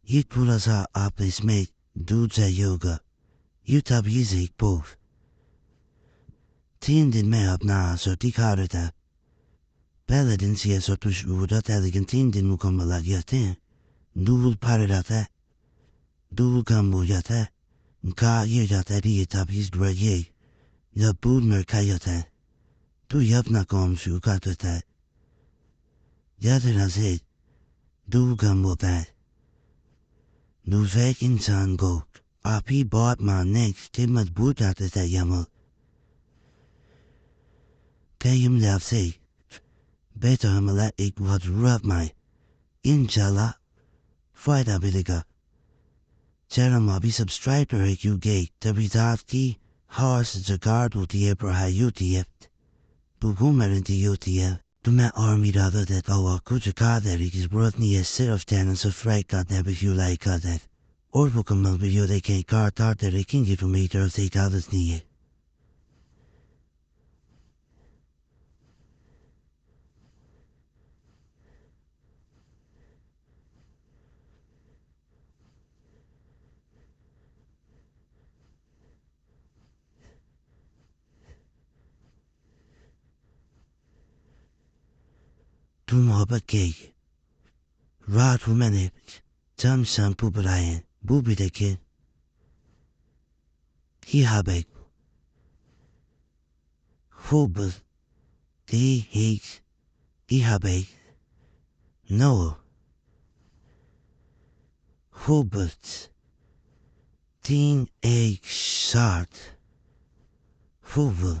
ये थोड़ा सा आप इसमें दूध चाहिए होगा, ये तावीज़ एक पोफ 3 दिन में अपना असर दिखा रहा था। पहले दिन से असर तो शुरू होता था, लेकिन 3 दिन मुकम्मल आ जाते हैं। दूध भर जाता है, दूध कम हो जाता है, कहा यह जाता है कि ये तावीज़ ज़रिए जब दूध में खा जाता है तो ये अपना काम शुरू कर देता है। ज़्यादा से दूध कम होता है। दूसरे इंसान को आप ही बात मानने से मजबूत आते थे यमल कईम से बेहतर हमला एक बहुत ज़रूरत में इंशाल्लाह फ़ायदा मिलेगा। चैनल अभी सब्सक्राइब करें क्योंकि तबीज़ात की हर से ज़कात होती है, पढ़ाई होती है, तो घूमती होती है। तो मैं आर्मी डाला देता हूँ, कुछ ज़कात देने की ज़रूरत नहीं है, सिर्फ चैनल सब्सक्राइब करते हैं, वीडियो लाइक करते हैं और मुकम्मल वीडियो देखें। कार देखेंगे तो मेरी तरफ से इजाज़त नहीं है। तो मोहब्बत के रात को मैंने चंद शैम्पू बनाए हैं, वो भी देखें। ही habe Hobel die heet ich habe no Hobelt 10 egg shot Hobel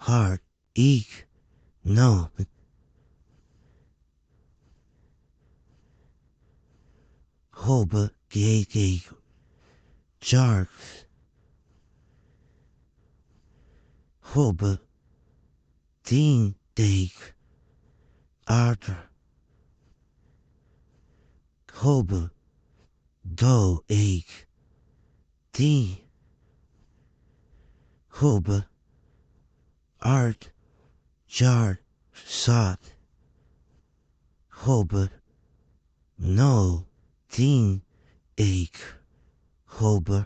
heart ich no Hobel gate sharks Hobel 10 egg Arthur Hobel do egg D Hobel art jar sot Hobel no 10 egg Hobel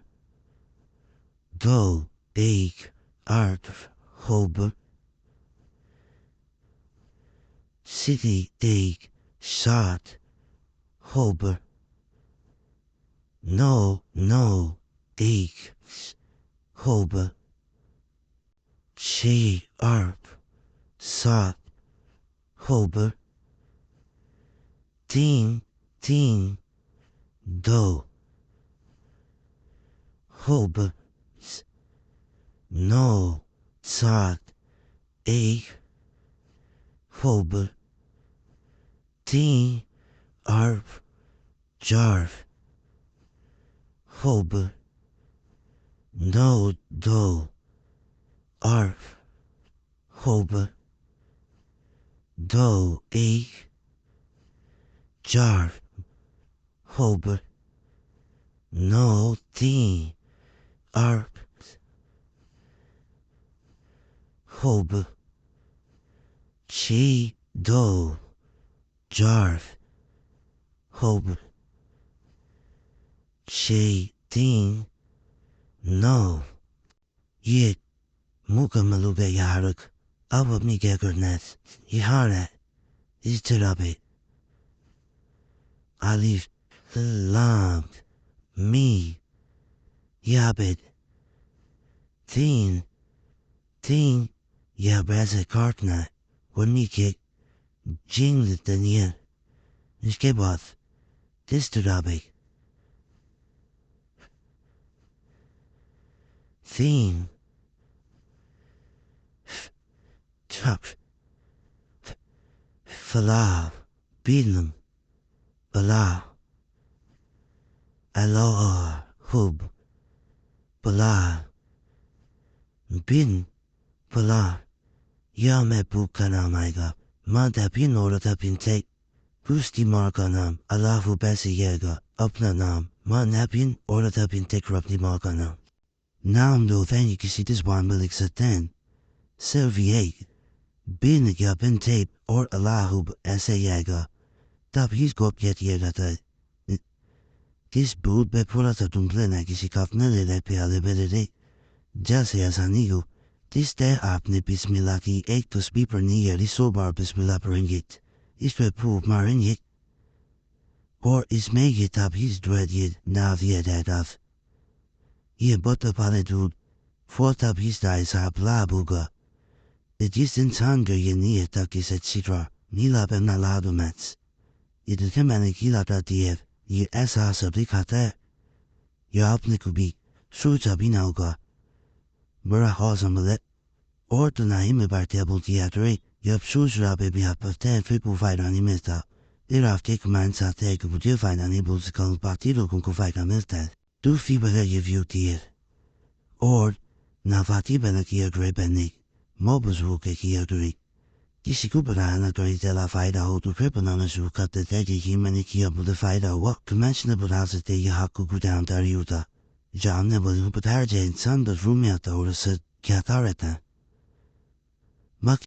do egg art Hobel city egg shot Hobel no egg Hobel she arp sot Hobel ting do Hobel no sot egg Hobel ting arp jarf Hobel no do arp Hobel do egg jarf Hobel no ting arp Hobel she do jarf Hobel she ting no ये मुकम्मल हो गया यह हरक। अब अपनी क्या करना है, यहाँ है इस तरह पे अलिफ लाम मी यहाँ पे तीन यहाँ पे ऐसे काटना है और नीचे जिंग देनी है। इसके बाद इस तरह पे तीन Tap, Falah, Bilam, Bala, Allah, Hub, Bala, Bin, Bala, Ya Mahbub का नाम आएगा, मादा बिन औरत बिन थे, उसकी माँ का नाम अल्लाह वैसे आएगा, अपना नाम मादा बिन औरत बिन थे अपनी माँ का नाम दो फैनी किसी ज़बान में लिख सकते हैं, सिर्फ ये बिन या बिन थे और अल्लाह ऐसे ही आएगा, तब ही इसको कहती जाता है। This boot be purata tumplena kisi kapne le pyale belere. जैसे आसानी हो इस तरह आपने बिस्मिल्लाह की एक तस्बीह पढ़नी है 100 बार बिस्मिल्लाह पढ़ेंगे इस पर फूंक मारेंगे और इसमें ये ताबीज़ द्वारा नाविया दादाफ ये बता पाले दूध फो ताबीज़ दाई साहब लाभ होगा जिस इंसान को ये नहीं था कि सच्चित्रा नीला पे नालादो मैथ्स इधर के मैंने की लाता दिए ये ऐसा सब दिखाता है या आपने कभी सोचा भी ना होगा बड़ा हौसला और तो नहीं में बातें बोलती है तो जब सोच रहा पे भी आप पता है फिर को फायदा नहीं मिलता फिर आपके कमांड साथ है कि मुझे फायदा नहीं बोल सका बाकी लोगों को फायदा मिलता है तो फिर बगैर ये व्यू दिए और नाफाती बना किया करे बनने मोबस हो के किया करे किसी को बनाना करे चला फायदा हो तो फिर बनाना शुरू कर देते हैं कि मैंने किया मुझे फायदा हुआ कमेंट ने बना सकते ये हक को गुदानदारी होता जानने वाले को बता रहे इंसान बस रूम में आता और उससे क्या रहता है